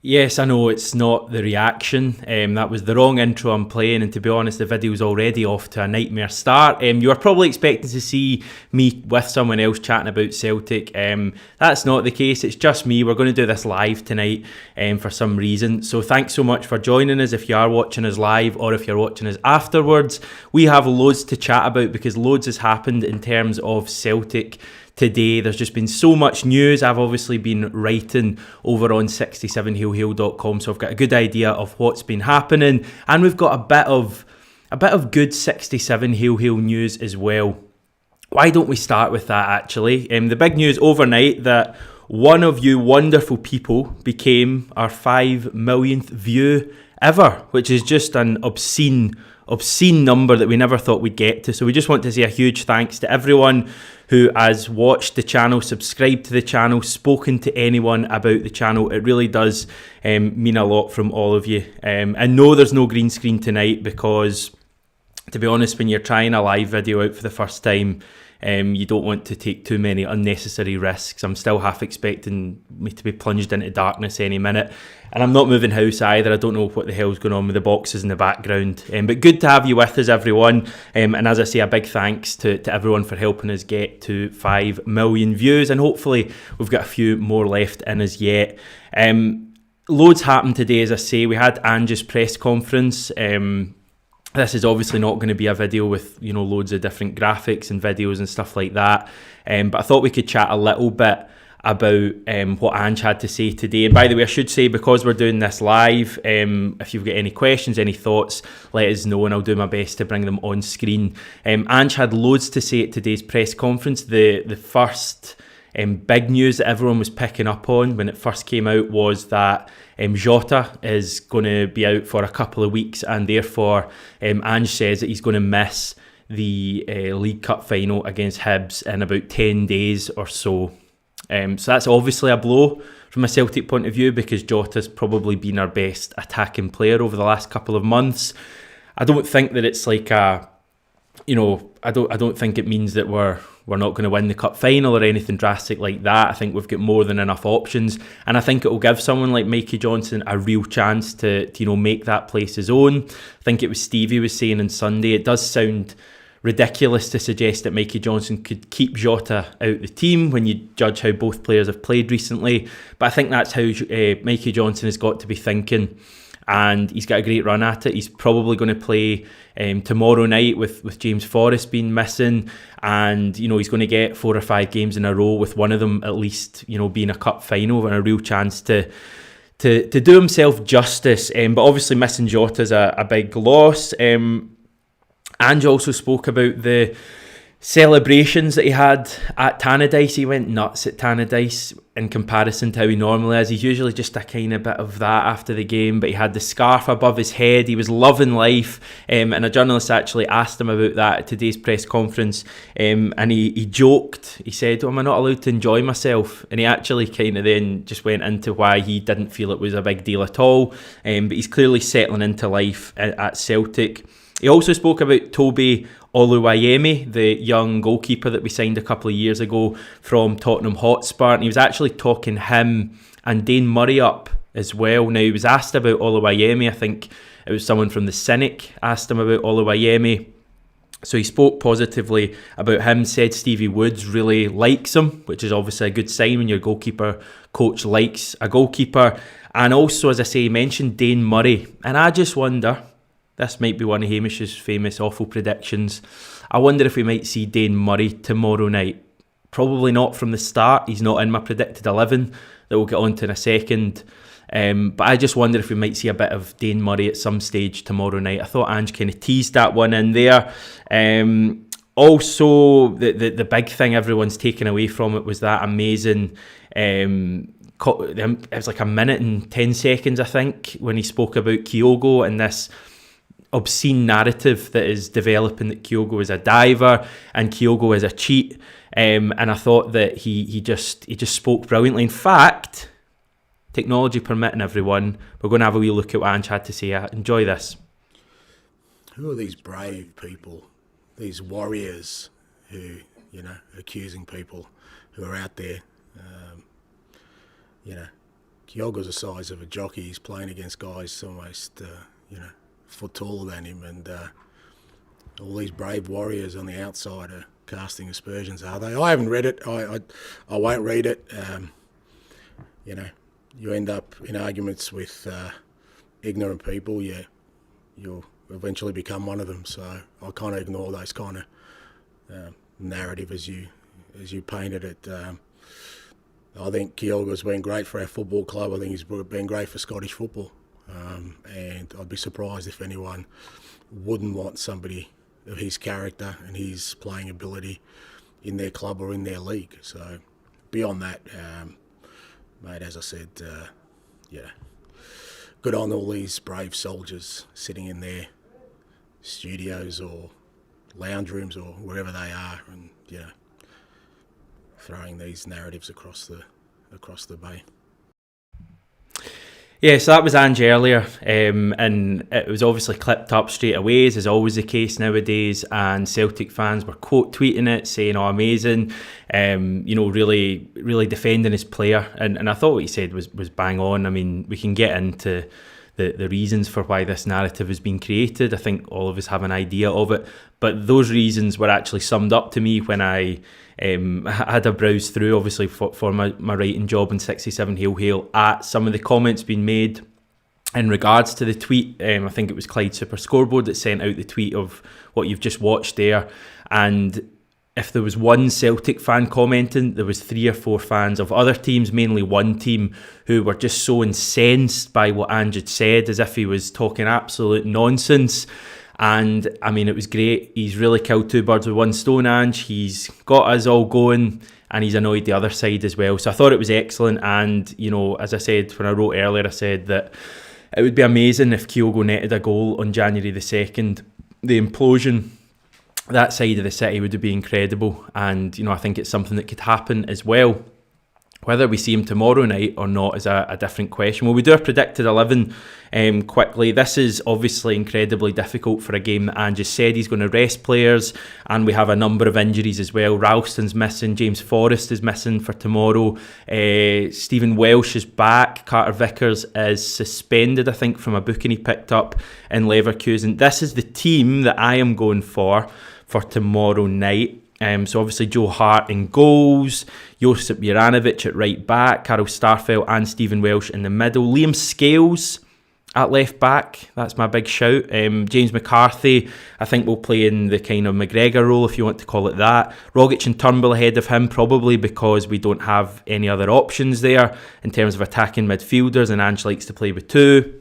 Yes, I know it's not the reaction. That was the wrong intro I'm playing, and to be honest, the video's already off to a nightmare start. You were probably expecting to see me with someone else chatting about Celtic. That's not the case. It's just me. We're going to do this live tonight for some reason. So thanks so much for joining us if you are watching us live or if you're watching us afterwards. We have loads to chat about because loads has happened in terms of Celtic today. There's just been so much news. I've obviously been writing over on 67hailhail.com, so I've got a good idea of what's been happening, and we've got a bit of good 67 Hail Hail news as well. Why don't we start with that actually? The big news overnight that one of you wonderful people became our 5 millionth view ever, which is just an obscene number that we never thought we'd get to. So we just want to say a huge thanks to everyone who has watched the channel, subscribed to the channel, spoken to anyone about the channel. It really does mean a lot from all of you. And no, there's no green screen tonight because, to be honest, when you're trying a live video out for the first time, you don't want to take too many unnecessary risks. I'm still half expecting me to be plunged into darkness any minute. And I'm not moving house either. I don't know what the hell's going on with the boxes in the background. But good to have you with us, everyone. And as I say, a big thanks to everyone for helping us get to 5 million views. And hopefully we've got a few more left in us yet. Loads happened today, as I say. We had Ange's press conference. This is obviously not going to be a video with, loads of different graphics and videos and stuff like that. But I thought we could chat a little bit about what Ange had to say today. And by the way, I should say, because we're doing this live, if you've got any questions, any thoughts, let us know and I'll do my best to bring them on screen. Ange had loads to say at today's press conference. The first big news that everyone was picking up on when it first came out was that Jota is going to be out for a couple of weeks, and therefore Ange says that he's going to miss the League Cup final against Hibs in about 10 days or so. So that's obviously a blow from a Celtic point of view because Jota's probably been our best attacking player over the last couple of months. I don't think that it's like I don't think it means that we're not going to win the cup final or anything drastic like that. I think we've got more than enough options, and I think it will give someone like Mikey Johnson a real chance to make that place his own. I think it was Stevie was saying on Sunday, it does sound ridiculous to suggest that Mikey Johnson could keep Jota out the team when you judge how both players have played recently, but I think that's how Mikey Johnson has got to be thinking. And he's got a great run at it. He's probably going to play tomorrow night with James Forrest being missing, and he's going to get 4 or 5 games in a row with one of them at least being a cup final and a real chance to do himself justice. But obviously missing Jota is a big loss. Ange also spoke about the celebrations that he had at Tannadice. He went nuts at Tannadice in comparison to how he normally is. He's usually just a kind of bit of that after the game, but he had the scarf above his head. He was loving life, and a journalist actually asked him about that at today's press conference, and he joked. He said, am I not allowed to enjoy myself? And he actually kind of then just went into why he didn't feel it was a big deal at all, but he's clearly settling into life at Celtic. He also spoke about Toby Oluwayemi, the young goalkeeper that we signed a couple of years ago from Tottenham Hotspur, and he was actually talking him and Dane Murray up as well. Now, he was asked about Oluwayemi. I think it was someone from the Cynic asked him about Oluwayemi. So he spoke positively about him, said Stevie Woods really likes him, which is obviously a good sign when your goalkeeper coach likes a goalkeeper. And also, as I say, he mentioned Dane Murray. And I just wonder, this might be one of Hamish's famous awful predictions, I wonder if we might see Dane Murray tomorrow night. Probably not from the start. He's not in my predicted 11 that we'll get on to in a second. But I just wonder if we might see a bit of Dane Murray at some stage tomorrow night. I thought Ange kind of teased that one in there. Also, the big thing everyone's taken away from it was that amazing... it was like a minute and 10 seconds, I think, when he spoke about Kyogo and this obscene narrative that is developing that Kyogo is a diver and Kyogo is a cheat. And I thought that he just spoke brilliantly. In fact, technology permitting, everyone, we're going to have a wee look at what Ange had to say. Enjoy this. Who are these brave people, these warriors who, accusing people who are out there, Kyogo's the size of a jockey. He's playing against guys almost, foot taller than him, and all these brave warriors on the outside are casting aspersions, are they? I haven't read it. I won't read it. You end up in arguments with ignorant people. You'll eventually become one of them. So I kind of ignore those kind of narrative as you painted it. I think Kyogo's been great for our football club. I think he's been great for Scottish football. And I'd be surprised if anyone wouldn't want somebody of his character and his playing ability in their club or in their league. So beyond that, mate, as I said, good on all these brave soldiers sitting in their studios or lounge rooms or wherever they are, and throwing these narratives across the bay. Yeah, so that was Ange earlier, and it was obviously clipped up straight away, as is always the case nowadays, and Celtic fans were quote tweeting it, saying, "Oh, amazing," really, really defending his player, and I thought what he said was bang on. I mean, we can get into the reasons for why this narrative has been created. I think all of us have an idea of it, but those reasons were actually summed up to me when I had a browse through, obviously for my writing job in 67 Hail at some of the comments being made in regards to the tweet. I think it was Clyde Super Scoreboard that sent out the tweet of what you've just watched there, and if there was one Celtic fan commenting, there was 3 or 4 fans of other teams, mainly one team, who were just so incensed by what Ange had said, as if he was talking absolute nonsense. And I mean, it was great. He's really killed 2 birds with one stone, Ange. He's got us all going, and he's annoyed the other side as well. So I thought it was excellent. And, as I said, when I wrote earlier, I said that it would be amazing if Kyogo netted a goal on January the 2nd. The implosion, that side of the city, would be incredible. And, I think it's something that could happen as well. Whether we see him tomorrow night or not is a different question. Well, we do our predicted 11 quickly. This is obviously incredibly difficult for a game that Ange said he's going to rest players, and we have a number of injuries as well. Ralston's missing, James Forrest is missing for tomorrow, Stephen Welsh is back, Carter Vickers is suspended, I think, from a booking he picked up in Leverkusen. This is the team that I am going for tomorrow night. So obviously Joe Hart in goals, Josip Juranovic at right back, Karel Starfelt and Stephen Welsh in the middle, Liam Scales at left back, that's my big shout. James McCarthy, I think, will play in the kind of McGregor role, if you want to call it that. Rogic and Turnbull ahead of him, probably because we don't have any other options there in terms of attacking midfielders, and Ange likes to play with 2.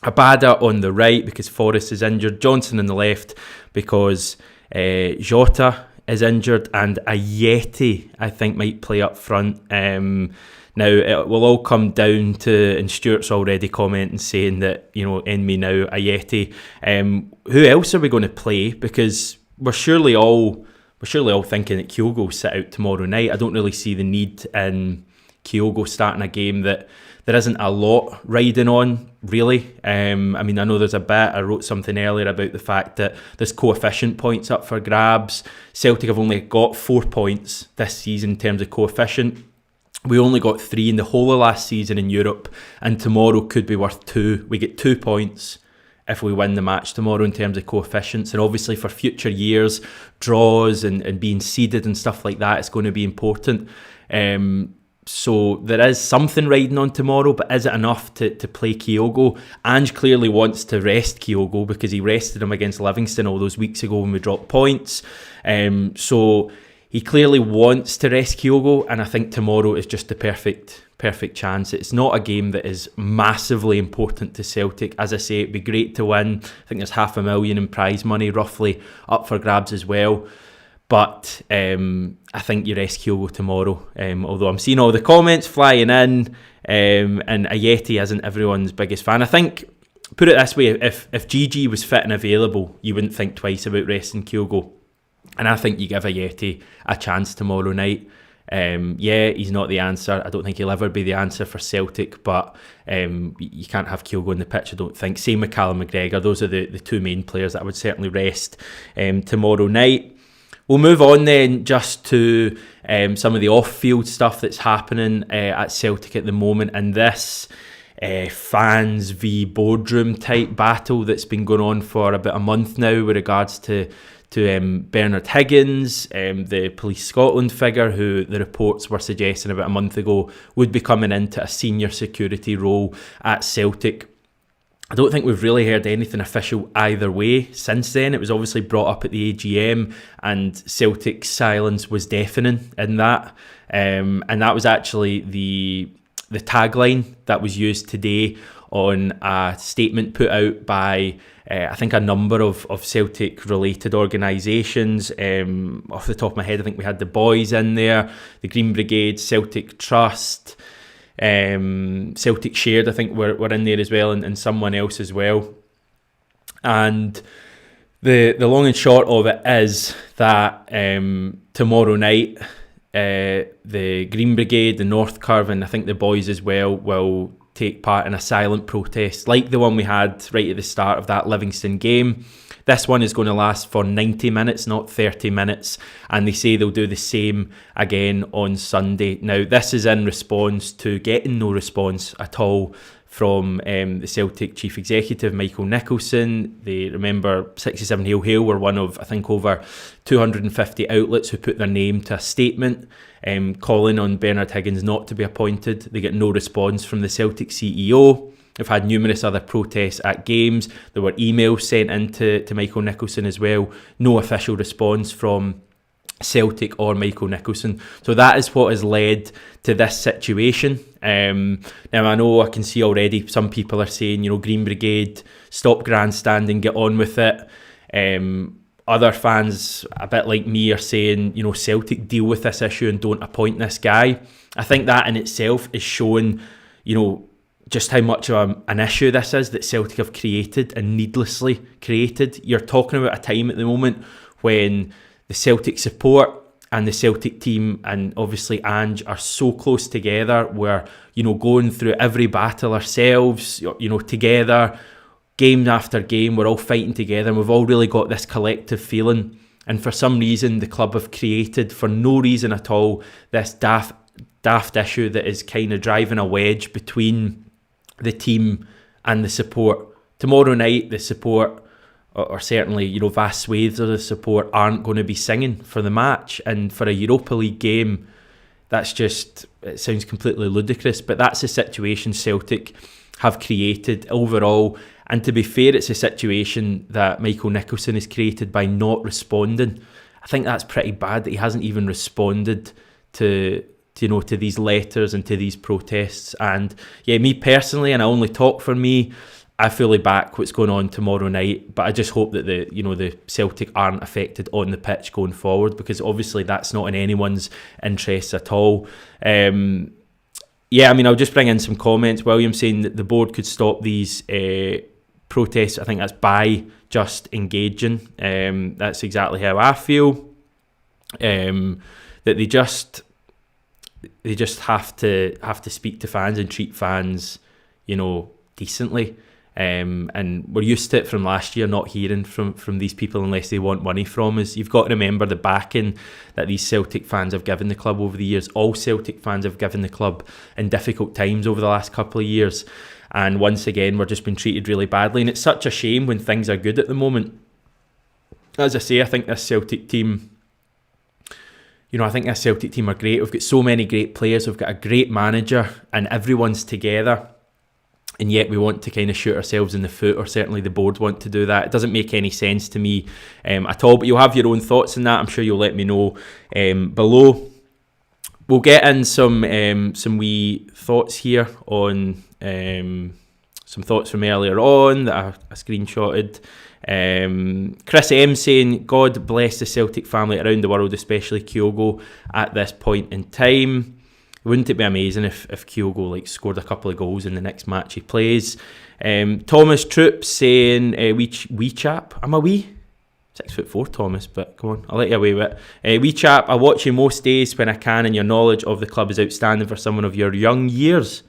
Abada on the right because Forrest is injured, Johnson on the left because Jota is injured, and Ayeti, I think, might play up front. Now, it will all come down to, and Stuart's already commenting saying that, end me now, Ayeti. Who else are we going to play? Because we're surely all thinking that Kyogo will sit out tomorrow night. I don't really see the need in Kyogo starting a game that there isn't a lot riding on, really. I know there's a bit. I wrote something earlier about the fact that there's coefficient points up for grabs. Celtic have only got 4 points this season in terms of coefficient. We only got 3 in the whole of last season in Europe, and tomorrow could be worth 2. We get 2 points if we win the match tomorrow in terms of coefficients, and obviously for future years, draws and being seeded and stuff like that, it's going to be important. So there is something riding on tomorrow, but is it enough to play Kyogo? Ange clearly wants to rest Kyogo because he rested him against Livingston all those weeks ago when we dropped points. So he clearly wants to rest Kyogo, and I think tomorrow is just the perfect chance. It's not a game that is massively important to Celtic. As I say, it'd be great to win. I think there's $500,000 in prize money roughly up for grabs as well. But I think you rest Kyogo tomorrow. Although I'm seeing all the comments flying in, and Ayeti isn't everyone's biggest fan. I think, put it this way, if GG was fit and available, you wouldn't think twice about resting Kyogo. And I think you give Ayeti a chance tomorrow night. He's not the answer. I don't think he'll ever be the answer for Celtic, but you can't have Kyogo on the pitch, I don't think. Same with Callum McGregor. Those are the 2 main players that I would certainly rest tomorrow night. We'll move on then just to some of the off-field stuff that's happening at Celtic at the moment, and this fans v boardroom type battle that's been going on for about a month now with regards to Bernard Higgins, the Police Scotland figure who the reports were suggesting about a month ago would be coming into a senior security role at Celtic. I don't think we've really heard anything official either way since then. It was obviously brought up at the AGM, and Celtic's silence was deafening in that. And that was actually the tagline that was used today on a statement put out by I think a number of Celtic related organisations. Off the top of my head, I think we had the Boys in there, the Green Brigade, Celtic Trust, Celtic Shared, I think were in there as well, and someone else as well. And the long and short of it is that tomorrow night the Green Brigade, the North Curve, and I think the Boys as well will take part in a silent protest like the one we had right at the start of that Livingston game. This one is going to last for 90 minutes, not 30 minutes, and they say they'll do the same again on Sunday. Now, this is in response to getting no response at all from the Celtic Chief Executive, Michael Nicholson. They remember 67 Hail Hail were one of, I think, over 250 outlets who put their name to a statement calling on Bernard Higgins not to be appointed. They get no response from the Celtic CEO. We've had numerous other protests at games. There were emails sent in to Michael Nicholson as well. No official response from Celtic or Michael Nicholson. So that is what has led to this situation. Now I know I can see already some people are saying, Green Brigade, stop grandstanding, get on with it. Other fans, a bit like me, are saying, Celtic, deal with this issue and don't appoint this guy. I think that in itself is showing, just how much of an issue this is that Celtic have created and needlessly created. You're talking about a time at the moment when the Celtic support and the Celtic team and obviously Ange are so close together. We're, going through every battle ourselves, together, game after game. We're all fighting together and we've all really got this collective feeling. And for some reason, the club have created, for no reason at all, this daft issue that is kind of driving a wedge between the team and the support. Tomorrow night, the support, or certainly, vast swathes of the support, aren't going to be singing for the match. And for a Europa League game, it sounds completely ludicrous, but that's the situation Celtic have created overall. And to be fair, it's a situation that Michael Nicholson has created by not responding. I think that's pretty bad that he hasn't even responded to these letters and to these protests. And yeah, me personally, and I only talk for me, I fully back what's going on tomorrow night, but I just hope that the Celtic aren't affected on the pitch going forward, because obviously that's not in anyone's interests at all. I'll just bring in some comments. William saying that the board could stop these protests. I think that's by just engaging. That's exactly how I feel. That they just have to speak to fans and treat fans, decently. And we're used to it from last year, not hearing from these people unless they want money from us. You've got to remember the backing that these Celtic fans have given the club over the years. All Celtic fans have given the club in difficult times over the last couple of years. And once again, we're just being treated really badly. And it's such a shame when things are good at the moment. As I say, I think this Celtic team... I think this Celtic team are great. We've got so many great players. We've got a great manager and everyone's together. And yet we want to kind of shoot ourselves in the foot, or certainly the board want to do that. It doesn't make any sense to me at all. But you'll have your own thoughts on that. I'm sure you'll let me know below. We'll get in some wee thoughts here on some thoughts from earlier on that I screenshotted. Chris M saying, God bless the Celtic family around the world, especially Kyogo at this point in time. Wouldn't it be amazing if Kyogo scored a couple of goals in the next match he plays? Thomas Troop saying, wee chap, I'm a wee 6'4", Thomas, but come on, I'll let you away with it. Wee chap, I watch you most days when I can, and your knowledge of the club is outstanding for someone of your young years.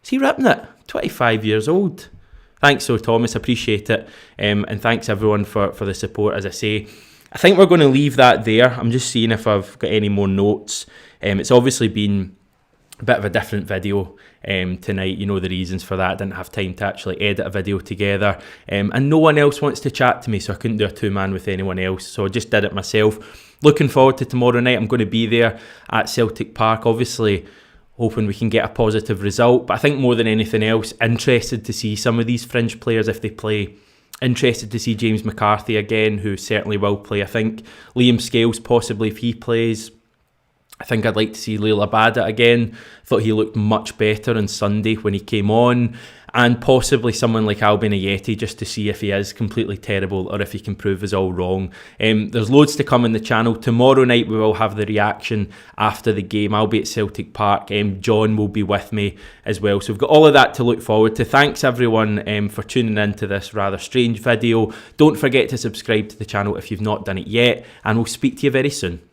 Is he ripping it? 25 years old. Thanks, Thomas, appreciate it. And thanks everyone for the support. As I say, I think we're going to leave that there. I'm just seeing if I've got any more notes. It's obviously been a bit of a different video tonight. You know the reasons for that. I didn't have time to actually edit a video together, and no one else wants to chat to me, so I couldn't do a two-man with anyone else, so I just did it myself. Looking forward to tomorrow night. I'm going to be there at Celtic Park, obviously hoping we can get a positive result, but I think more than anything else, interested to see some of these fringe players if they play. Interested to see James McCarthy again, who certainly will play. I think Liam Scales possibly if he plays. I think I'd like to see Leila Abada again. Thought he looked much better on Sunday when he came on. And possibly someone like Albion Ajeti, just to see if he is completely terrible or if he can prove us all wrong. There's loads to come on the channel. Tomorrow night we will have the reaction after the game. I'll be at Celtic Park. John will be with me as well. So we've got all of that to look forward to. Thanks everyone for tuning in to this rather strange video. Don't forget to subscribe to the channel if you've not done it yet. And we'll speak to you very soon.